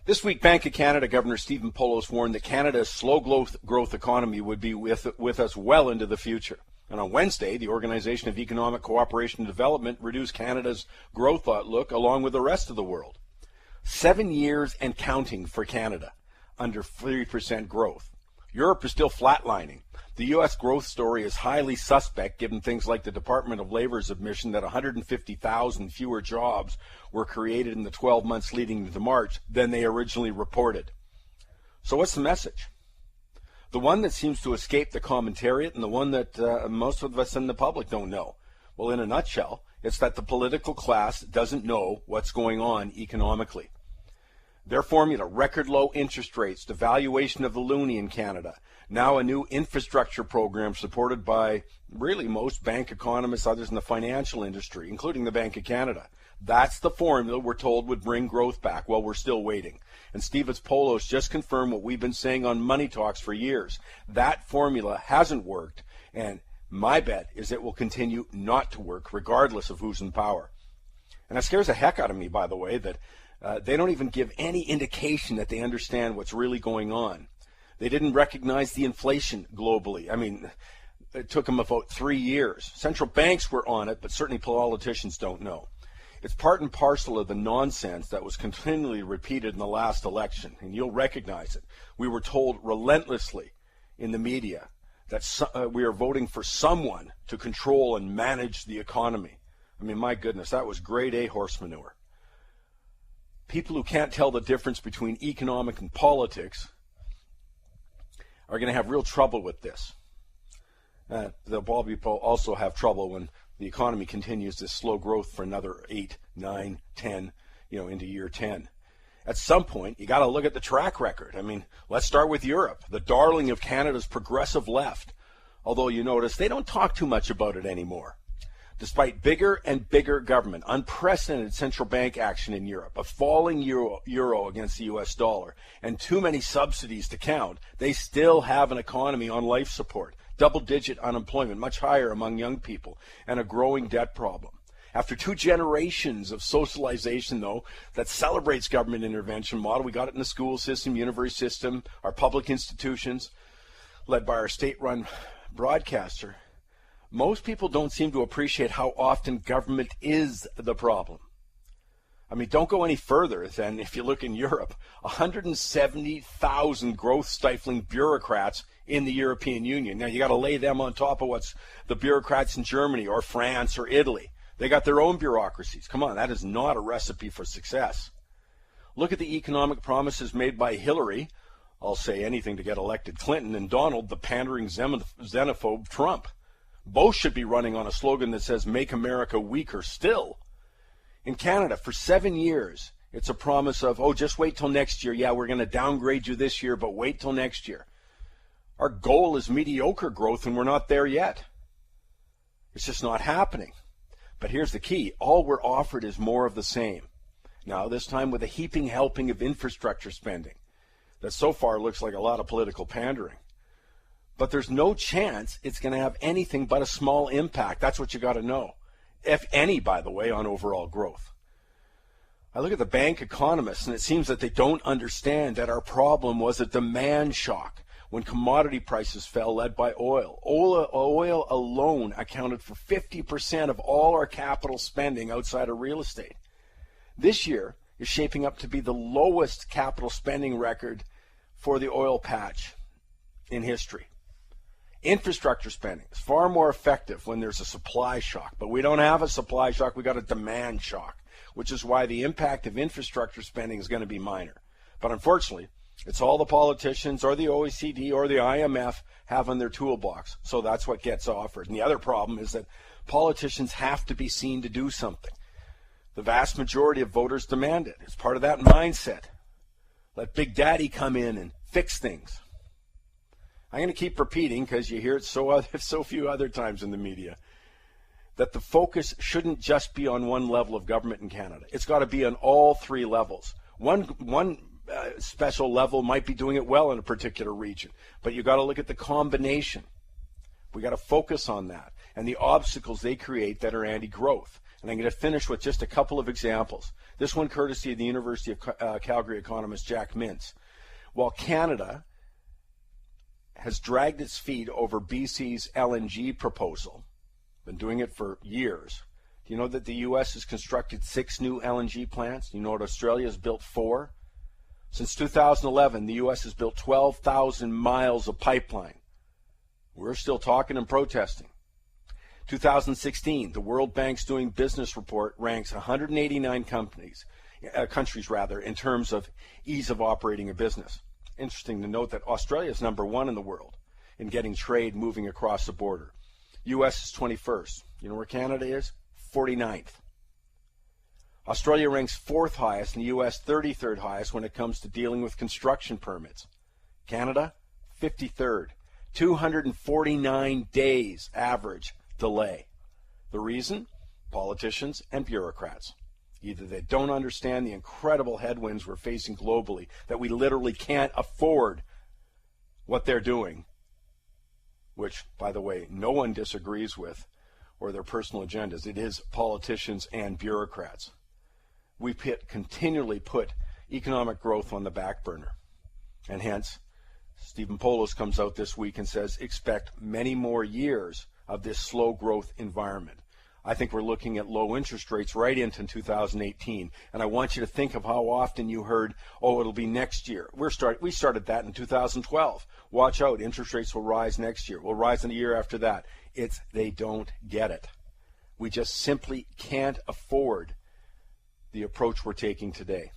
This week, Bank of Canada Governor Stephen Poloz warned that Canada's slow growth economy would be with us well into the future. And on Wednesday, the Organization of Economic Cooperation and Development reduced Canada's growth outlook along with the rest of the world. 7 years and counting for Canada, under 3% growth. Europe is still flatlining. The U.S. growth story is highly suspect given things like the Department of Labor's admission that 150,000 fewer jobs were created in the 12 months leading into March than they originally reported. So what's the message? The one that seems to escape the commentariat and the one that most of us in the public don't know. Well, in a nutshell, it's that the political class doesn't know what's going on economically. Their formula, record low interest rates, devaluation of the loonie in Canada, now a new infrastructure program supported by really most bank economists, others in the financial industry, including the Bank of Canada. That's the formula we're told would bring growth back. Well, we're still waiting. And Stephen Poloz just confirmed what we've been saying on Money Talks for years. That formula hasn't worked, and my bet is it will continue not to work regardless of who's in power. And that scares the heck out of me, by the way, that they don't even give any indication that they understand what's really going on. They didn't recognize the inflation globally. I mean, it took them about 3 years. Central banks were on it, but certainly politicians don't know. It's part and parcel of the nonsense that was continually repeated in the last election, and you'll recognize it. We were told relentlessly in the media that we are voting for someone to control and manage the economy. I mean, my goodness, that was grade A horse manure. People who can't tell the difference between economic and politics are going to have real trouble with this. They'll probably also have trouble when the economy continues this slow growth for another 8, 9, 10, into year 10. At some point, you got to look at the track record. I mean, let's start with Europe, the darling of Canada's progressive left. Although you notice they don't talk too much about it anymore. Despite bigger and bigger government, unprecedented central bank action in Europe, a falling euro against the U.S. dollar, and too many subsidies to count, they still have an economy on life support, double-digit unemployment, much higher among young people, and a growing debt problem. After 2 generations of socialization, though, that celebrates government intervention model, we got it in the school system, university system, our public institutions, led by our state-run broadcaster. Most people don't seem to appreciate how often government is the problem. I mean, don't go any further than if you look in Europe, 170,000 growth-stifling bureaucrats in the European Union. Now, you got to lay them on top of what's the bureaucrats in Germany or France or Italy. They got their own bureaucracies. Come on, that is not a recipe for success. Look at the economic promises made by Hillary, I'll say anything to get elected Clinton, and Donald, the pandering xenophobe Trump. Both should be running on a slogan that says, "Make America weaker still." In Canada, for 7 years, it's a promise of, just wait till next year. Yeah, we're going to downgrade you this year, but wait till next year. Our goal is mediocre growth, and we're not there yet. It's just not happening. But here's the key. All we're offered is more of the same. Now, this time with a heaping helping of infrastructure spending that so far looks like a lot of political pandering. But there's no chance it's going to have anything but a small impact. That's what you got to know. If any, by the way, on overall growth. I look at the bank economists, and it seems that they don't understand that our problem was a demand shock when commodity prices fell, led by oil. Oil alone accounted for 50% of all our capital spending outside of real estate. This year is shaping up to be the lowest capital spending record for the oil patch in history. Infrastructure spending is far more effective when there's a supply shock, but we don't have a supply shock, we got a demand shock, which is why the impact of infrastructure spending is going to be minor. But unfortunately, it's all the politicians or the OECD or the IMF have in their toolbox, so that's what gets offered. And the other problem is that politicians have to be seen to do something. The vast majority of voters demand it. It's part of that mindset. Let Big Daddy come in and fix things. I'm going to keep repeating, because you hear it so few other times in the media, that the focus shouldn't just be on one level of government in Canada. It's got to be on all 3 levels. One special level might be doing it well in a particular region, but you got to look at the combination. We got to focus on that and the obstacles they create that are anti-growth. And I'm going to finish with just a couple of examples. This one courtesy of the University of Calgary economist Jack Mintz. While Canada has dragged its feet over BC's LNG proposal, been doing it for years. Do you know that the U.S. has constructed 6 new LNG plants? Do you know what Australia has built 4? Since 2011, the U.S. has built 12,000 miles of pipeline. We're still talking and protesting. 2016, the World Bank's Doing Business report ranks 189 countries in terms of ease of operating a business. Interesting to note that Australia is number 1 in the world in getting trade moving across the border. U.S. is 21st. You know where Canada is? 49th. Australia ranks 4th highest and the U.S. 33rd highest when it comes to dealing with construction permits. Canada, 53rd. 249 days average delay. The reason? Politicians and bureaucrats. Either they don't understand the incredible headwinds we're facing globally, that we literally can't afford what they're doing, which, by the way, no one disagrees with, or their personal agendas. It is politicians and bureaucrats. We continually put economic growth on the back burner. And hence, Stephen Poloz comes out this week and says, expect many more years of this slow growth environment. I think we're looking at low interest rates right into 2018. And I want you to think of how often you heard, oh, it'll be next year. We started that in 2012. Watch out, interest rates will rise next year. Will rise in the year after that. They don't get it. We just simply can't afford the approach we're taking today.